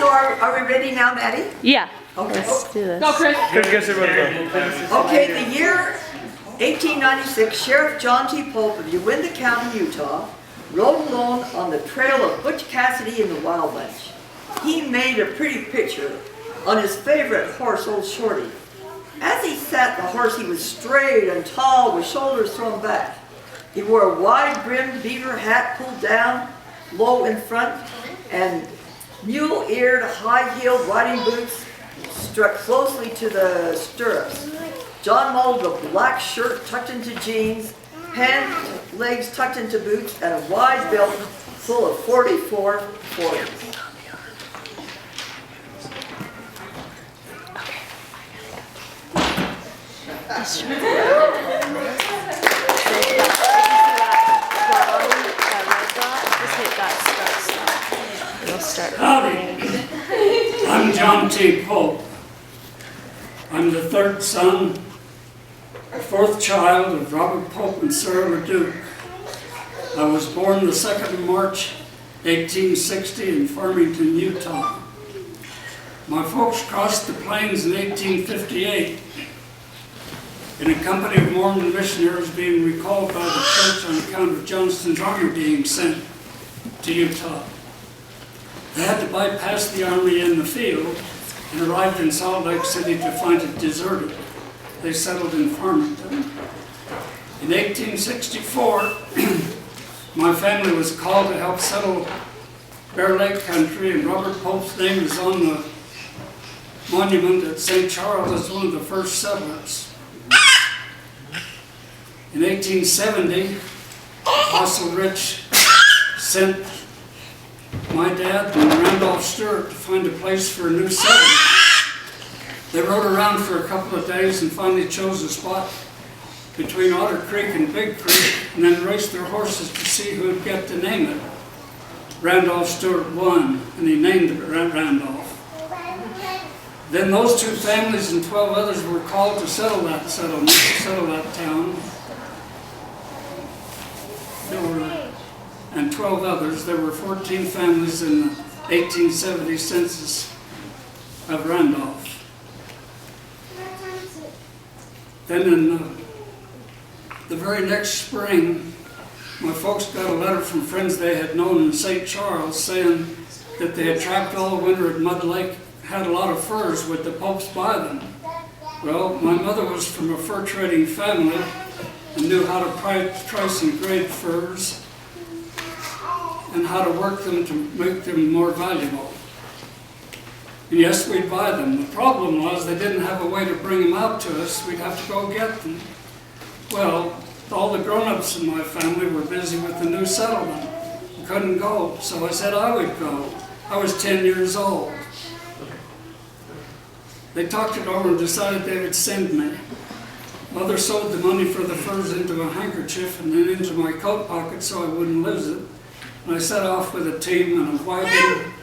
So are we ready now, Maddie? Yeah. Okay. Let's do this. Go, Chris. Guess everybody go. Okay, the year 1896, Sheriff John T. Pope of Uinta County, Utah, rode alone on the trail of Butch Cassidy and the Wild Bunch. He made a pretty picture on his favorite horse, Old Shorty. As he sat, the horse, he was straight and tall with shoulders thrown back. He wore a wide-brimmed beaver hat pulled down low in front and mule-eared, high-heeled riding boots struck closely to the stirrups. John mulled a black shirt tucked into jeans, pants, legs tucked into boots, and a wide belt full of 44 40s. Just hit that start. It'll start. Howdy, I'm John T. Pope. I'm the third son, the fourth child of Robert Pope and Sarah LeDuc. I was born the 2nd of March, 1860 in Farmington, Utah. My folks crossed the plains in 1858 in a company of Mormon missionaries being recalled by the church on account of Johnston's army being sent to Utah. They had to bypass the army in the field and arrived in Salt Lake City to find it deserted. They settled in Farmington. In 1864, my family was called to help settle Bear Lake country, and Robert Pope's name is on the monument at St. Charles as one of the first settlers. In 1870, Apostle Rich sent my dad and Randolph Stewart to find a place for a new settlement. They rode around for a couple of days and finally chose a spot between Otter Creek and Big Creek, and then raced their horses to see who would get to name it. Randolph Stewart won, and he named it Randolph. Then those two families and 12 others were called to settle that settlement, to settle that town. And 12 others. There were 14 families in the 1870 census of Randolph. Then in the very next spring, my folks got a letter from friends they had known in St. Charles saying that they had trapped all winter at Mud Lake, had a lot of furs. Would the Popes buy them? Well, my mother was from a fur trading family and knew how to price and grade furs and how to work them to make them more valuable. And yes, we'd buy them. The problem was they didn't have a way to bring them out to us. We'd have to go get them. Well, all the grown-ups in my family were busy with the new settlement. We couldn't go, so I said I would go. I was 10 years old. They talked it over and decided they would send me. Mother sewed the money for the furs into a handkerchief and then into my coat pocket so I wouldn't lose it. And I set off with a team and a wagon,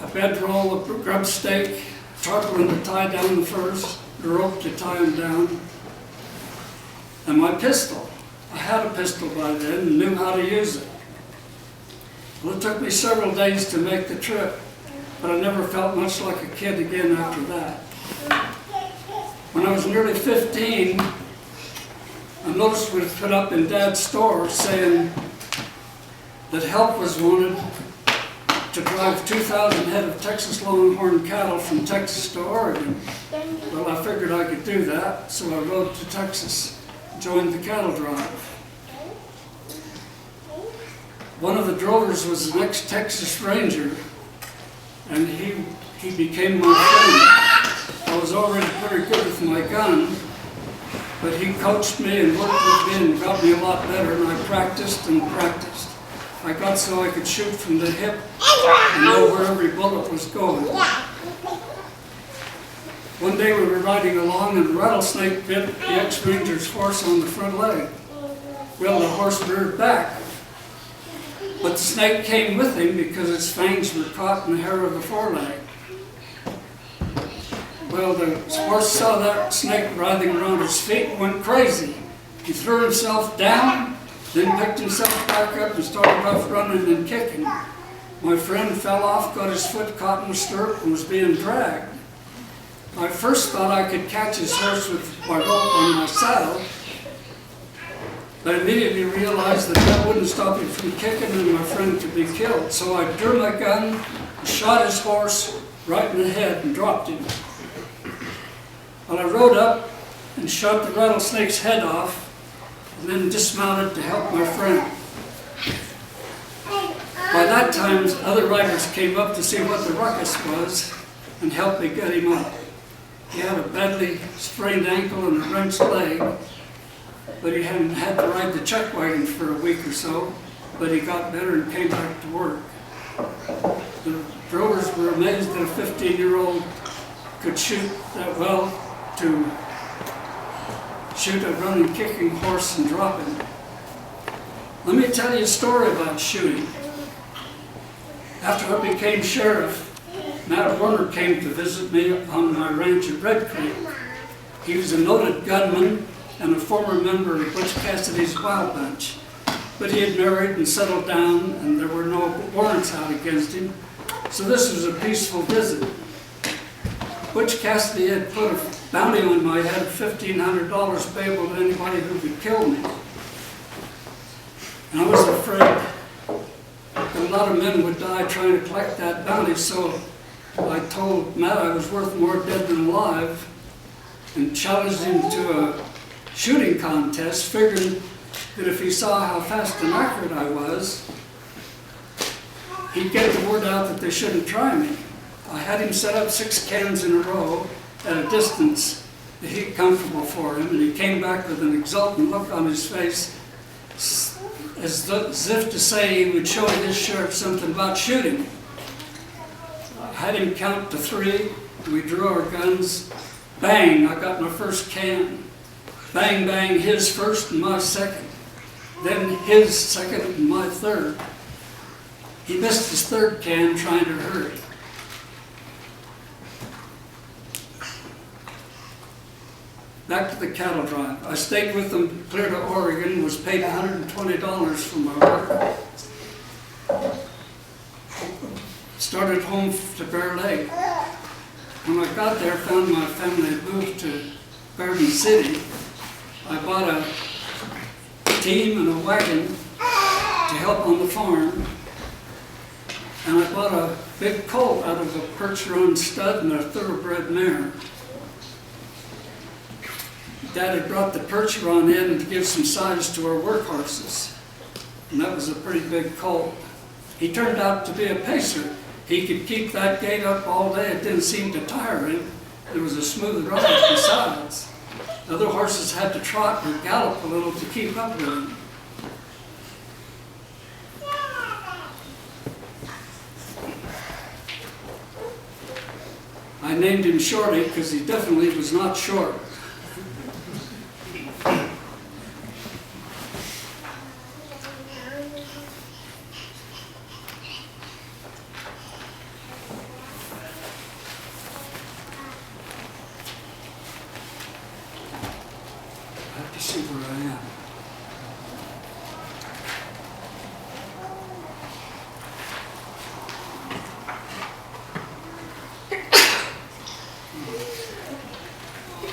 a bedroll, a grub stake, tarpaulin to tie down the furs, a rope to tie them down, and my pistol. I had a pistol by then and knew how to use it. Well, it took me several days to make the trip, but I never felt much like a kid again after that. When I was nearly 15, a notice was put up in Dad's store saying that help was wanted to drive 2,000 head of Texas Longhorn cattle from Texas to Oregon. Well, I figured I could do that, so I rode to Texas, joined the cattle drive. One of the drovers was an ex-Texas Ranger, and he became my friend. I was already pretty good with my gun, but he coached me and worked with me and got me a lot better, and I practiced and practiced. I got so I could shoot from the hip and know where every bullet was going. One day we were riding along and a rattlesnake bit the ex-ranger's horse on the front leg. Well, the horse reared back, but the snake came with him because its fangs were caught in the hair of the foreleg. Well, the horse saw that snake writhing around his feet and went crazy. He threw himself down, then picked himself back up and started off running and kicking. My friend fell off, got his foot caught in a stirrup, and was being dragged. I first thought I could catch his horse with my rope on my saddle, but I immediately realized that that wouldn't stop him from kicking and my friend could be killed. So I drew my gun, shot his horse right in the head and dropped him. Well, I rode up and shot the rattlesnake's head off and then dismounted to help my friend. By that time, other riders came up to see what the ruckus was and helped me get him up. He had a badly sprained ankle and a wrenched leg, but he hadn't had to ride the chuck wagon for a week or so, but he got better and came back to work. The drovers were amazed that a 15-year-old could shoot that well to shoot a running, kicking horse and drop him. Let me tell you a story about shooting. After I became sheriff, Matt Warner came to visit me on my ranch at Red Creek. He was a noted gunman and a former member of Butch Cassidy's Wild Bunch, but he had married and settled down and there were no warrants out against him, so this was a peaceful visit. Butch Cassidy had put a bounty on my head of $1,500 payable to anybody who could kill me. And I was afraid that a lot of men would die trying to collect that bounty, so I told Matt I was worth more dead than alive and challenged him to a shooting contest, figuring that if he saw how fast and accurate I was, he'd get the word out that they shouldn't try me. I had him set up 6 cans in a row at a distance that he'd comfortable for him, and he came back with an exultant look on his face, as if to say he would show this sheriff something about shooting. I had him count to 3, we drew our guns, bang, I got my first can. Bang, bang, his first and my second. Then his second and my third. He missed his 3rd can trying to hurry. Back to the cattle drive. I stayed with them clear to Oregon, was paid $120 for my work. Started home to Bear Lake. When I got there, found my family had moved to Garden City. I bought a team and a wagon to help on the farm. And I bought a big colt out of a perch-run stud and a thoroughbred mare. Dad had brought the percheron in to give some size to our work horses. And that was a pretty big colt. He turned out to be a pacer. He could keep that gait up all day. It didn't seem to tire him. It was a smooth ride besides. Other horses had to trot or gallop a little to keep up with him. I named him Shorty because he definitely was not short. I have to see where I am.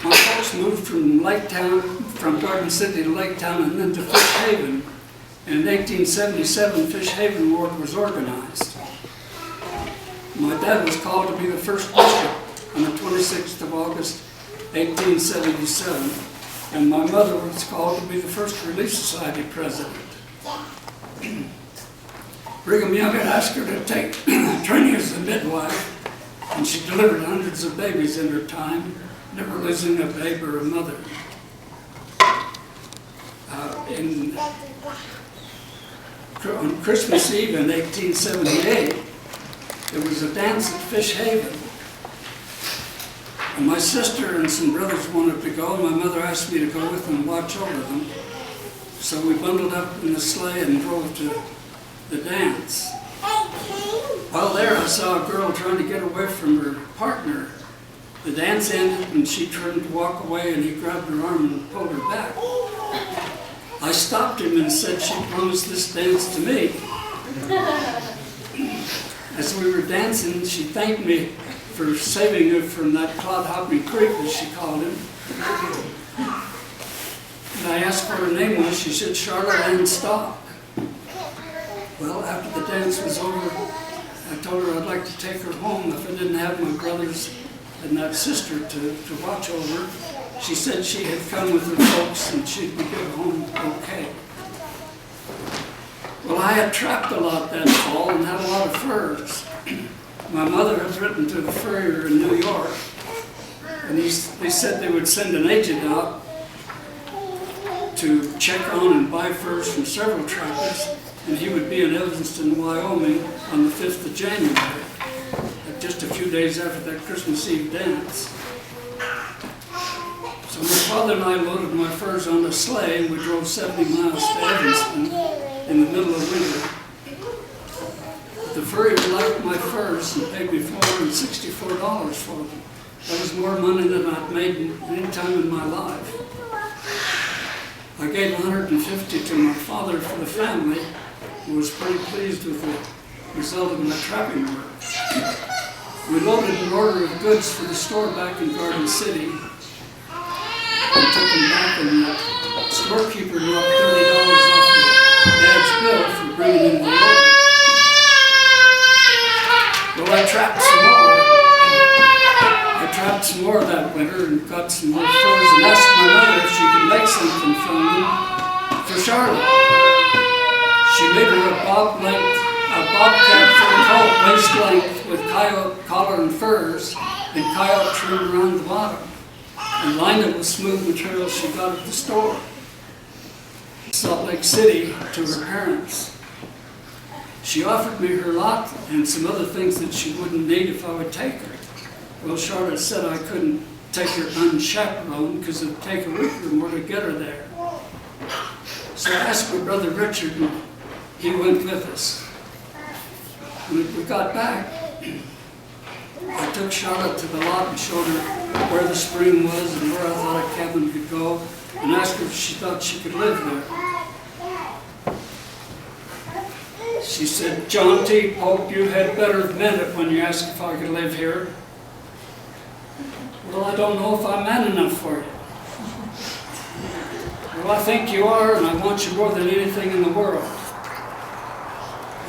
My folks moved from Garden City to Lake Town and then to Fish Haven. And in 1877, Fish Haven Ward was organized. My dad was called to be the first bishop on the 26th of August, 1877. And my mother was called to be the first Relief Society president. Brigham Young had asked her to take training as a midwife, and she delivered hundreds of babies in her time, never losing a babe or a mother. On Christmas Eve in 1878, there was a dance at Fish Haven. And my sister and some brothers wanted to go, and my mother asked me to go with them and watch over them. So we bundled up in the sleigh and drove to the dance. While there, I saw a girl trying to get away from her partner. The dance ended, and she turned to walk away, and he grabbed her arm and pulled her back. I stopped him and said she promised this dance to me. as we were dancing, she thanked me for saving her from that clod-hopping creep, as she called him. And I asked what her name was. She said Charlotte Ann Stock. Well, after the dance was over, I told her I'd like to take her home if I didn't have my brothers and that sister to watch over. She said she had come with her folks and she'd be good home okay. Well, I had trapped a lot that fall and had a lot of furs. My mother had written to the furrier in New York, and they said they would send an agent out to check on and buy furs from several trappers, and he would be in Evanston, Wyoming on the 5th of January, just a few days after that Christmas Eve dance. So my father and I loaded my furs on a sleigh, and we drove 70 miles to Evanston in the middle of winter. The furrier liked my furs and paid me $464 for them. That was more money than I'd made any time in my life. I gave $150 to my father for the family, who was pretty pleased with the result of my trapping work. We loaded an order of goods for the store back in Garden City and took them back, and the storekeeper knocked $30 off Dad's bill for bringing in the order. Well, I trapped some more. I trapped some more that winter and got some more furs and asked my mother if she could make something from them for Charlotte. She made her a bobcat fur coat, waist length, with coyote collar and furs, and coyote trim around the bottom, and lined it with smooth material she got at the store. Salt Lake City to her parents. She offered me her lot and some other things that she wouldn't need if I would take her. Well, Charlotte said I couldn't take her unchaperoned because it'd take a week or more to get her there. So I asked my brother Richard, and he went with us. When we got back, I took Charlotte to the lot and showed her where the spring was and where I thought a cabin could go, and asked her if she thought she could live there. She said, "John T. Pope, you had better have meant it when you asked if I could live here." "Well, I don't know if I'm man enough for you." "Well, I think you are, and I want you more than anything in the world."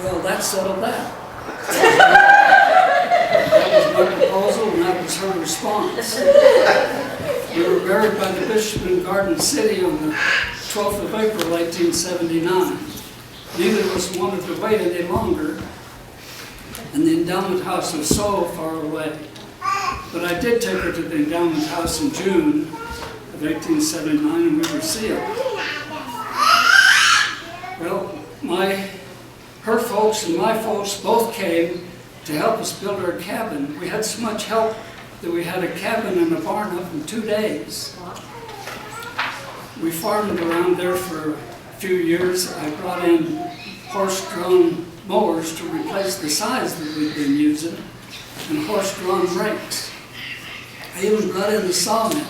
Well, that settled that. That was my proposal, and that was her response. We were married by the bishop in Garden City on the 12th of April, 1879. Neither of us wanted to wait any longer, and the endowment house was so far away. But I did take her to the endowment house in June of 1879, and we were sealed. Well, her folks and my folks both came to help us build our cabin. We had so much help that we had a cabin and a barn up in 2 days. We farmed around there for a few years. I brought in horse-drawn mowers to replace the size that we'd been using, and horse-drawn rakes. I even brought in the sawmill.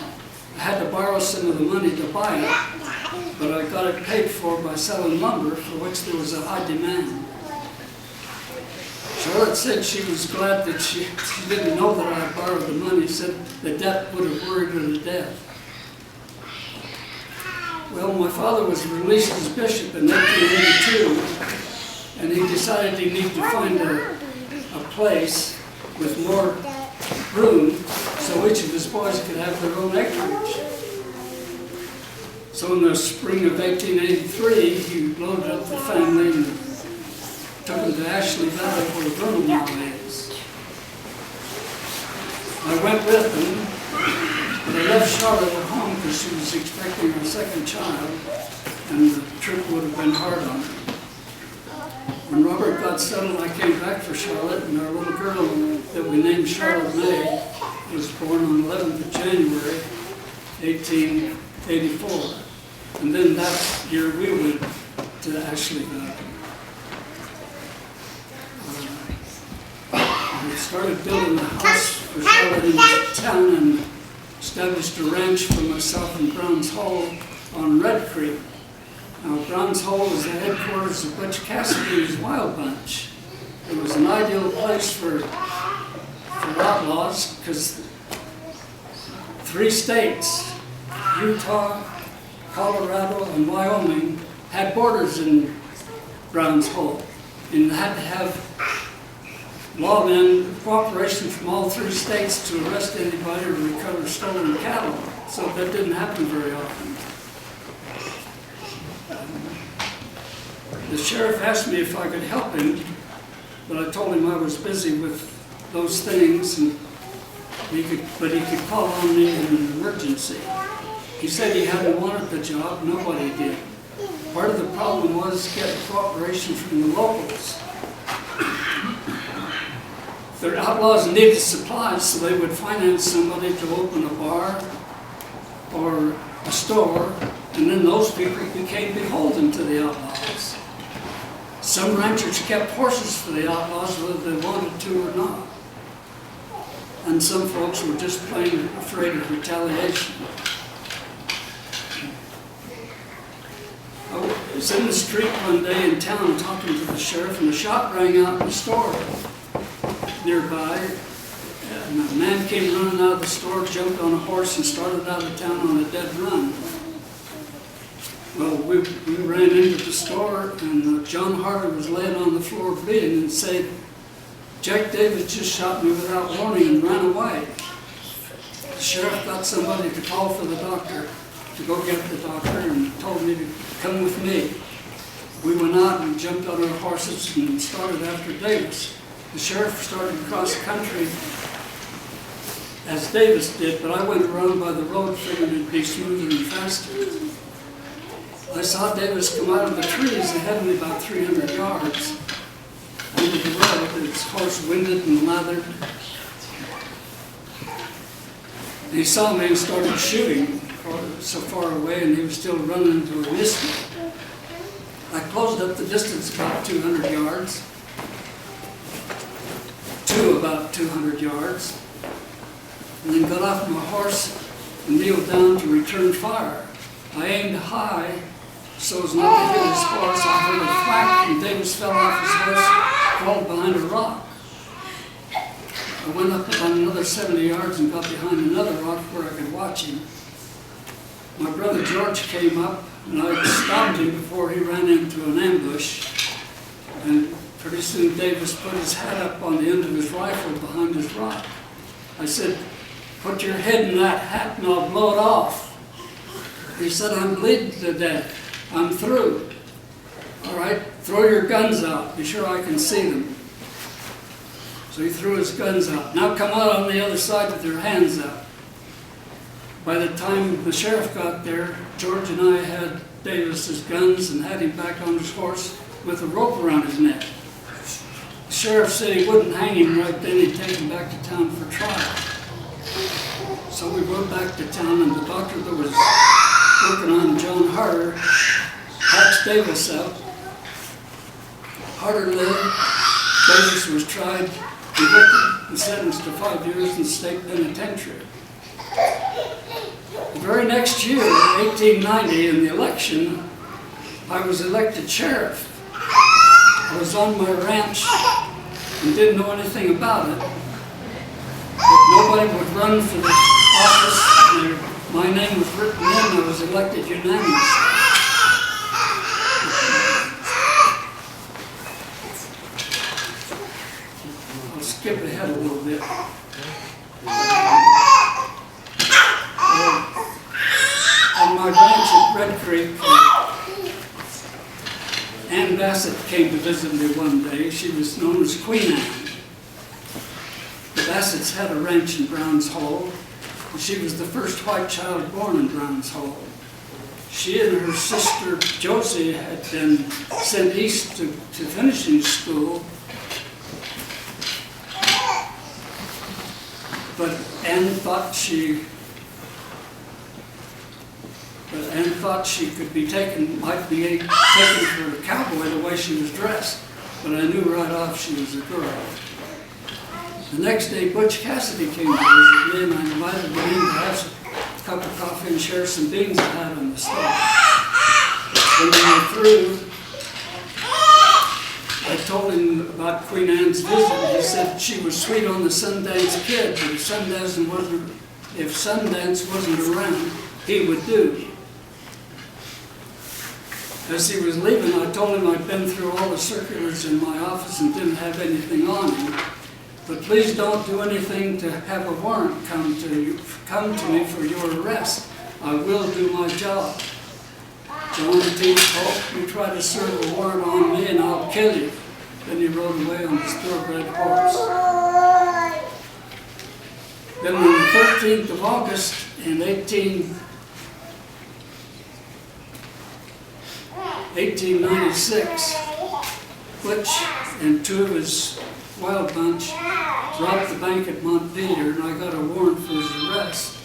I had to borrow some of the money to buy it, but I got it paid for by selling lumber, for which there was a high demand. Charlotte said she was glad that she didn't know that I had borrowed the money. Said the debt would have worried her to death. Well, my father was released as bishop in 1882, and he decided he needed to find a place with more room so each of his boys could have their own acreage. So in the spring of 1883, he loaded up the family and took them to Ashley Valley where Vernal now is. I went with them. But I left Charlotte at home because she was expecting her second child, and the trip would have been hard on her. When Robert got settled, I came back for Charlotte, and our little girl that we named Charlotte May was born on 11th of January, 1884. And then that year we went to Ashley Valley. We started building a house for Charlotte in town and established a ranch for myself in Brown's Hole on Red Creek. Now, Brown's Hole is the headquarters of Butch Cassidy's Wild Bunch. It was an ideal place for outlaws because 3 states, Utah, Colorado, and Wyoming, had borders in Brown's Hole. And had to have lawmen cooperation from all 3 states to arrest anybody or recover stolen cattle. So that didn't happen very often. The sheriff asked me if I could help him, but I told him I was busy with those things, and he could call on me in an emergency. He said he hadn't wanted the job, nobody did. Part of the problem was getting cooperation from the locals. Their outlaws needed supplies, so they would finance somebody to open a bar or a store, and then those people became beholden to the outlaws. Some ranchers kept horses for the outlaws whether they wanted to or not. And some folks were just plain afraid of retaliation. I was in the street one day in town talking to the sheriff, and a shot rang out in the store nearby. And a man came running out of the store, jumped on a horse, and started out of town on a dead run. Well, we ran into the store, and John Harder was laying on the floor bleeding and said, "Jack Davis just shot me without warning and ran away." The sheriff got somebody to call for the doctor, to go get the doctor, and told me to come with me. We went out and jumped on our horses and started after Davis. The sheriff started across country as Davis did, but I went around by the road figuring it'd be smoother and faster. I saw Davis come out of the trees ahead of me about 300 yards under the road, his horse winded and lathered. And he saw me and started shooting so far away, and he was still running until he missed me. I closed up the distance about 200 yards, to about 200 yards, and then got off my horse and kneeled down to return fire. I aimed high so as not to hit his horse. I heard a thwack, and Davis fell off his horse, crawled behind a rock. I went up about another 70 yards and got behind another rock where I could watch him. My brother George came up, and I stopped him before he ran into an ambush. And pretty soon Davis put his hat up on the end of his rifle behind his rock. I said, "Put your head in that hat and I'll blow it off." He said, "I'm bleeding to death. I'm through." "All right, throw your guns out. Be sure I can see them." So he threw his guns out. "Now come out on the other side with your hands up." By the time the sheriff got there, George and I had Davis's guns and had him back on his horse with a rope around his neck. The sheriff said he wouldn't hang him right then, he'd take him back to town for trial. So we rode back to town, and the doctor that was working on John Harder patched Davis up. Harder lived. Davis was tried, convicted, and sentenced to 5 years in state penitentiary. The very next year, 1890, in the election, I was elected sheriff. I was on my ranch and didn't know anything about it. But nobody would run for the office. My name was written in. I was elected unanimously. I'll skip ahead a little bit. On my ranch at Red Creek, Ann Bassett came to visit me one day. She was known as Queen Anne. The Bassetts had a ranch in Brown's Hole, and she was the first white child born in Brown's Hole. She and her sister Josie had been sent east to finishing school, but Anne thought she could be might be taken for a cowboy the way she was dressed, but I knew right off she was a girl. The next day, Butch Cassidy came to visit me, and I invited him in to have a cup of coffee and share some beans I had on the stove. When we were through, I told him about Queen Anne's visit. He said she was sweet on the Sundance Kid, but if Sundance wasn't around, he would do. As he was leaving, I told him I'd been through all the circulars in my office and didn't have anything on him. But please don't do anything to have a warrant come to me for your arrest. I will do my job. John T. Pope, you try to serve a warrant on me and I'll kill you. Then he rode away on his thoroughbred horse. Then on the 13th of August in 1896, Butch and two of his wild bunch robbed the bank at Montpelier, and I got a warrant for his arrest.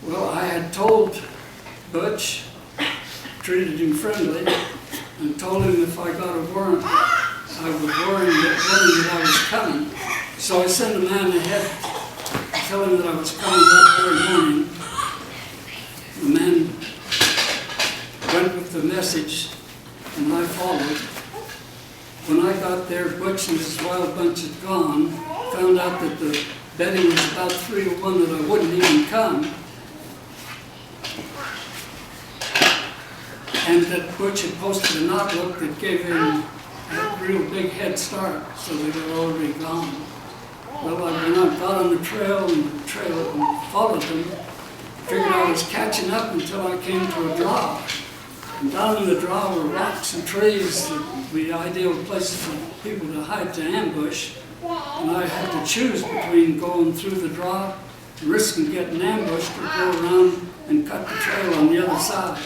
Well, I had told Butch, treated him friendly, and told him if I got a warrant, I would warn him that I was coming. So I sent a man ahead to tell him that I was coming that very morning. The man went with the message, and I followed. When I got there, Butch and his wild bunch had gone. Found out that the betting was about 3-1 that I wouldn't even come. And that Butch had posted an outlook that gave him a real big head start, so they were already gone. Well, when I got on the trail and followed them, figured I was catching up until I came to a draw. And down in the draw were rocks and trees that would be ideal places for people to hide to ambush. And I had to choose between going through the draw, risking getting ambushed, or go around and cut the trail on the other side.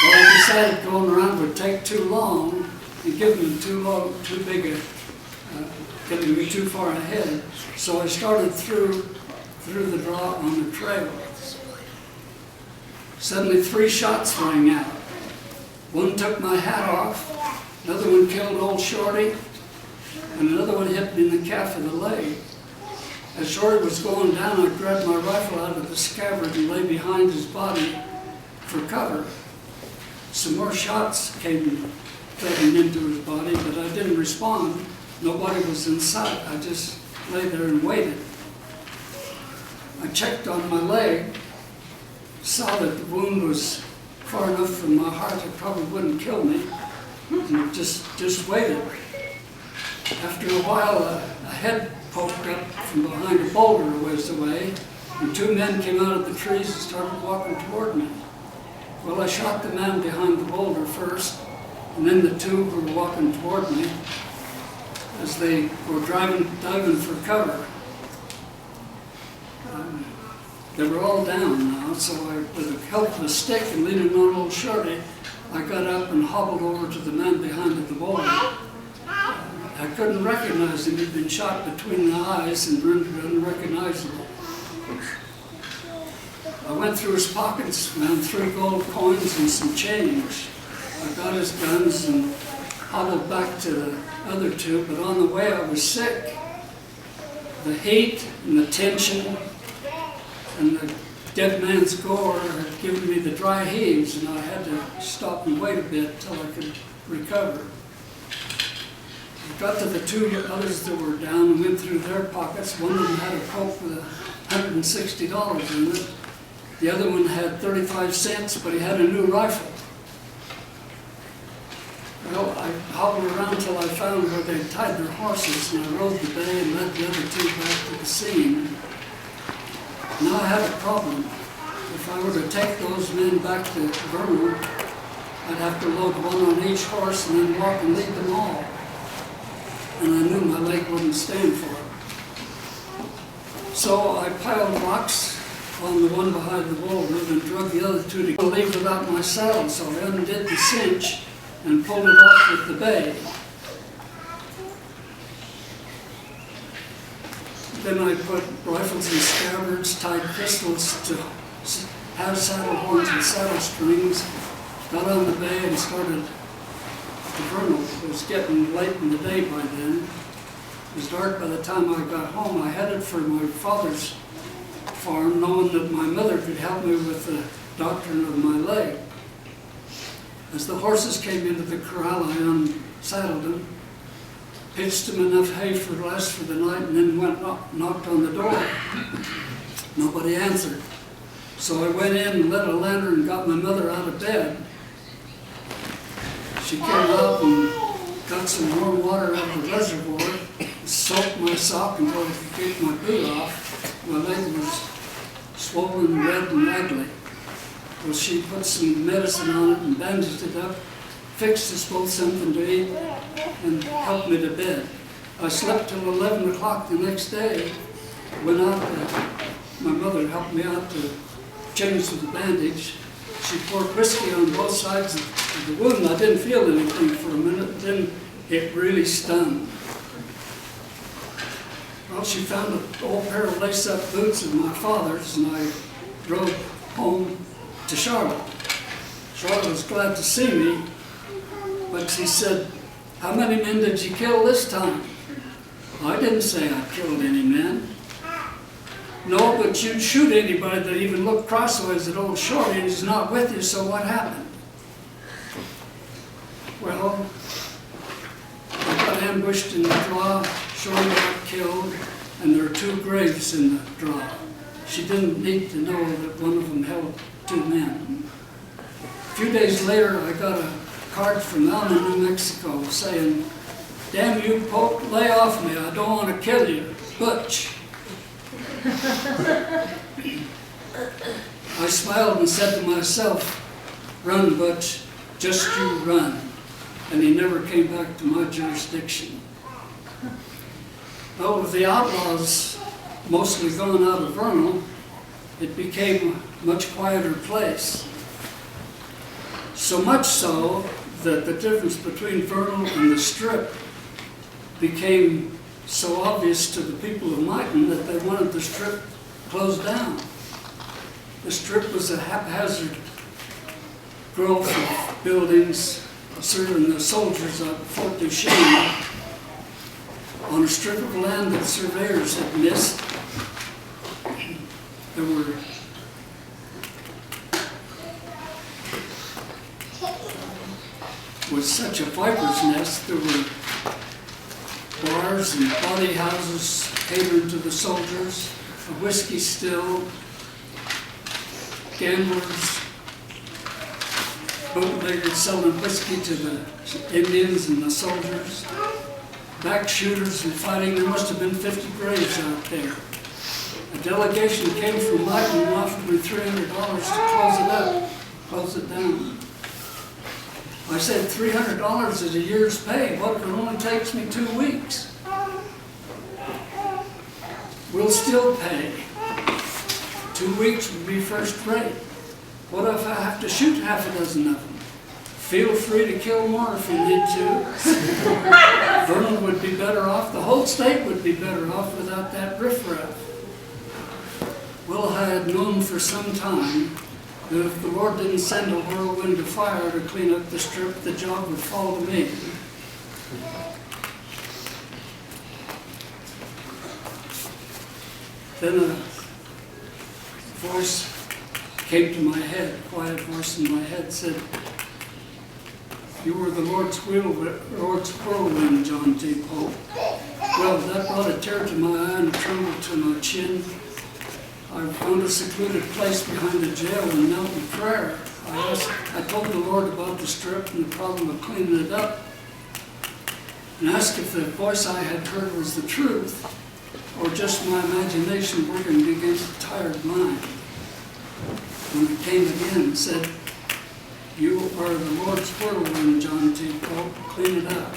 Well, I decided going around would take too long and give them getting me too far ahead. So I started through the draw on the trail. Suddenly 3 shots rang out. One took my hat off, another one killed old Shorty, and another one hit me in the calf of the leg. As Shorty was going down, I grabbed my rifle out of the scabbard and lay behind his body for cover. Some more shots came thudding into his body, but I didn't respond. Nobody was in sight. I just lay there and waited. I checked on my leg, saw that the wound was far enough from my heart it probably wouldn't kill me, and just waited. After a while, a head poked up from behind a boulder a ways away, and 2 men came out of the trees and started walking toward me. Well, I shot the man behind the boulder first, and then the 2 who were walking toward me as they were diving for cover. They were all down now, so with the help of a stick and leaning on old Shorty, I got up and hobbled over to the man behind the boulder. I couldn't recognize him. He'd been shot between the eyes and rendered unrecognizable. I went through his pockets, found 3 gold coins and some change. I got his guns and hobbled back to the other 2, but on the way I was sick. The heat and the tension and the dead man's gore had given me the dry heaves, and I had to stop and wait a bit till I could recover. I got to the 2 others that were down and went through their pockets. One of them had a Coke with $160 in it. The other one had 35 cents, but he had a new rifle. Well, I hobbled around till I found where they tied their horses, and I rode the bay and led the other 2 back to the scene. Now I had a problem. If I were to take those men back to Vernon, I'd have to load one on each horse and then walk and lead them all. And I knew my leg wouldn't stand for it. So I piled rocks on the one behind the boulder and drug the other 2 to leave without my saddle. So I undid the cinch and pulled it off with the bay. Then I put rifles in scabbards, tied pistols to have saddle horns and saddle strings, got on the bay and started to Vernal. It was getting late in the day by then. It was dark by the time I got home. I headed for my father's farm, knowing that my mother could help me with the doctoring of my leg. As the horses came into the corral, I unsaddled them, pitched them enough hay for last for the night, and then went knocked on the door. Nobody answered. So I went in and lit a lantern and got my mother out of bed. She came out and got some warm water out of the reservoir, soaked my sock until I could get my boot off. My leg was swollen, red, and ugly. Well, she put some medicine on it and bandaged it up, fixed us both something to eat, and helped me to bed. I slept till 11 o'clock the next day. Went out my mother helped me out to change the bandage. She poured whiskey on both sides of the wound. I didn't feel anything for a minute, then it really stung. Well, she found an old pair of lace-up boots of my father's, and I drove home to Charlotte. Charlotte was glad to see me, but she said, "How many men did you kill this time?" I didn't say I killed any men. "No, but you'd shoot anybody that even looked crossways at old Shorty, and he's not with you, so what happened?" Well, I got ambushed in the draw, Shorty got killed, and there are 2 graves in the draw. She didn't need to know that one of them held 2 men. A few days later, I got a card from Alma, New Mexico, saying, "Damn you, Pope, lay off me, I don't want to kill you, Butch." I smiled and said to myself, "Run, Butch, just you run." And he never came back to my jurisdiction. Well, with the outlaws mostly gone out of Vernal, it became a much quieter place. So much so that the difference between Vernal and the Strip became so obvious to the people of Mighton that they wanted the Strip closed down. The Strip was a haphazard growth of buildings serving the soldiers at Fort Duchesne on a strip of land that surveyors had missed. There was such a viper's nest. There were bars and body houses catering to the soldiers, a whiskey still, gamblers, bootleggers selling whiskey to the Indians and the soldiers, back shooters and fighting. There must have been 50 graves out there. A delegation came from Mighton and offered me $300 to close it down. I said, $300 is a year's pay. What if it only takes me 2 weeks? We'll still pay. 2 weeks would be first rate. What if I have to shoot half a dozen of them? Feel free to kill more if you need to. Vernon would be better off. The whole state would be better off without that riffraff. Well, I had known for some time that if the Lord didn't send a whirlwind of fire to clean up the Strip, the job would fall to me. Then a voice came to my head, a quiet voice in my head said, "You were the Lord's whirlwind, John T. Pope." Well, that brought a tear to my eye and a tremble to my chin. I found a secluded place behind the jail and knelt in prayer. I told the Lord about the Strip and the problem of cleaning it up, and asked if the voice I had heard was the truth, or just my imagination working against a tired mind. When it came again and said, "You are the Lord's whirlwind, John T. Pope, clean it up."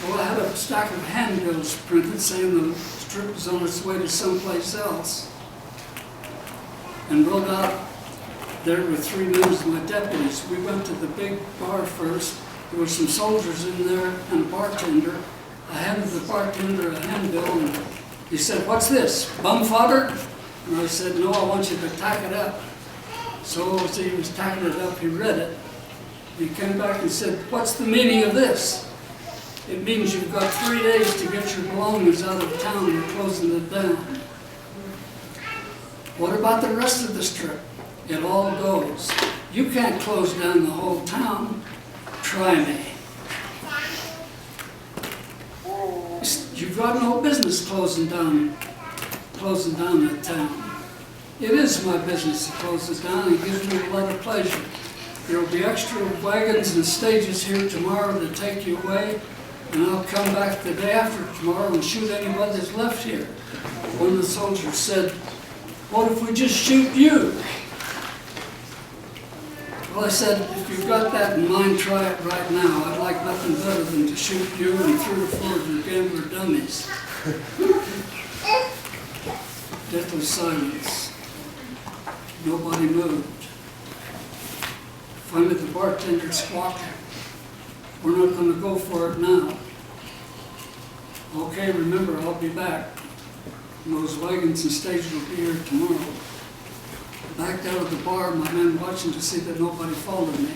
Well, I had a stack of handbills printed saying the Strip was on its way to someplace else, and rode out there with 3 members of my deputies. We went to the big bar first. There were some soldiers in there and a bartender. I handed the bartender a handbill and he said, "What's this, bum fodder?" And I said, "No, I want you to tack it up." So as he was tacking it up, he read it. He came back and said, "What's the meaning of this?" "It means you've got 3 days to get your belongings out of town. We're closing it down." "What about the rest of the Strip?" "It all goes." You can't close down the whole town. Try me. You've got no business closing down the town. It is my business to close it down. It gives me a lot of pleasure. There will be extra wagons and stages here tomorrow to take you away, and I'll come back the day after tomorrow and shoot anybody that's left here. One of the soldiers said, "What if we just shoot you?" Well, I said, if you've got that in mind, try it right now. I'd like nothing better than to shoot you and 3 or 4 of your gambler dummies. Deathly silence. Nobody moved. Finally, the bartender squawked, "We're not going to go for it now." "Okay, remember, I'll be back. And those wagons and stages will be here tomorrow." Backed out of the bar, my men watching to see that nobody followed me.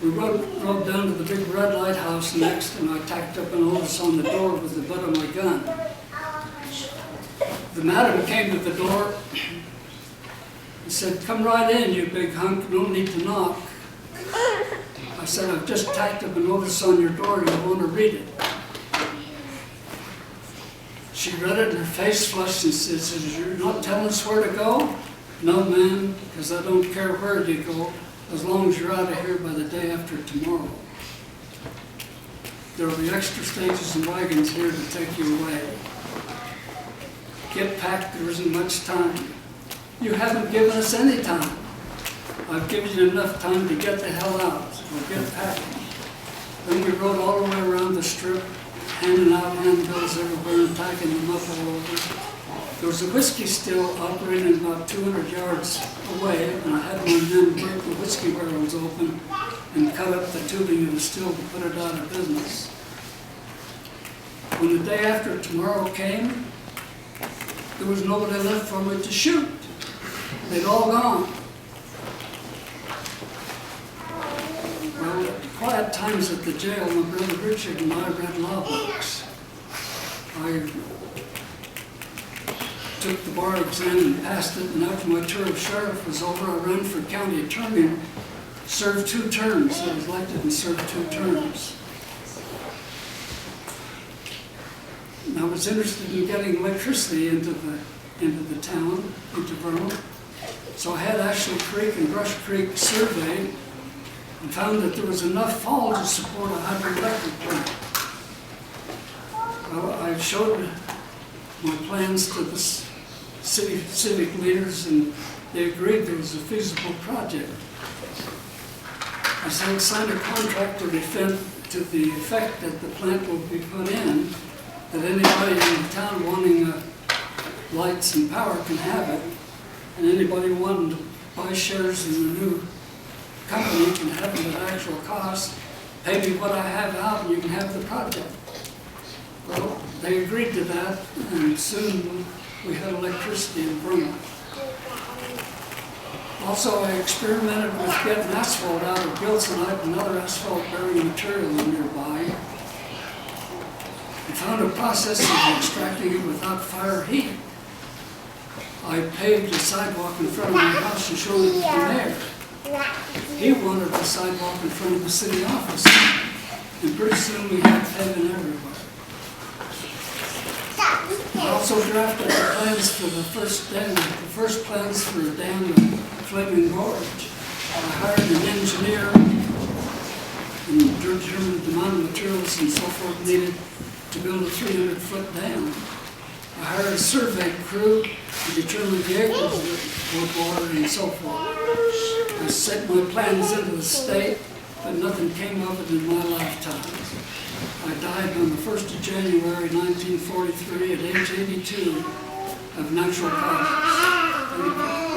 We rode down to the big red lighthouse next, and I tacked up an notice on the door with the butt of my gun. The madam came to the door and said, "Come right in, you big hunk, no need to knock." I said, "I've just tacked up a notice on your door, you want to read it?" She read it and her face flushed and said, "You're not telling us where to go?" "No, ma'am, because I don't care where you go, as long as you're out of here by the day after tomorrow. There will be extra stages and wagons here to take you away. Get packed, there isn't much time." "You haven't given us any time." "I've given you enough time to get the hell out. We'll get packing." Then we rode all the way around the strip, handing out handbills everywhere and packing them up all over. There was a whiskey still operating about 200 yards away, and I had my men break the whiskey barrels open and cut up the tubing of the still to put it out of business. When the day after tomorrow came, there was nobody left for me to shoot. They'd all gone. Well, at quiet times at the jail, my brother Richard and I read law books. I took the bar exam and passed it, and after my tour of sheriff was over, I ran for county attorney and served 2 terms. I was elected and served 2 terms. And I was interested in getting electricity into the town, into Vernal. So I had Ashley Creek and Brush Creek surveyed and found that there was enough fall to support a hydroelectric plant. Well, I showed my plans to the civic leaders, and they agreed there was a feasible project. I signed a contract to the effect that the plant will be put in, that anybody in the town wanting lights and power can have it, and anybody wanting to buy shares in the new company can have it at actual cost. Pay me what I have out and you can have the project. Well, they agreed to that, and soon we had electricity in Vermont. Also, I experimented with getting asphalt out of gilsonite and other asphalt-bearing material nearby, and found a process of extracting it without fire heat. I paved a sidewalk in front of my house and showed it to the mayor. He wanted a sidewalk in front of the city office, and pretty soon we had paving everywhere. I also drafted the plans for the first plans for a dam in Flaming Gorge. I hired an engineer and determined the amount of materials and so forth needed to build a 300-foot dam. I hired a survey crew to determine the acres that would water and so forth. I sent my plans into the state, but nothing came of it in my lifetime. I died on the 1st of January 1943 at age 82 of natural causes.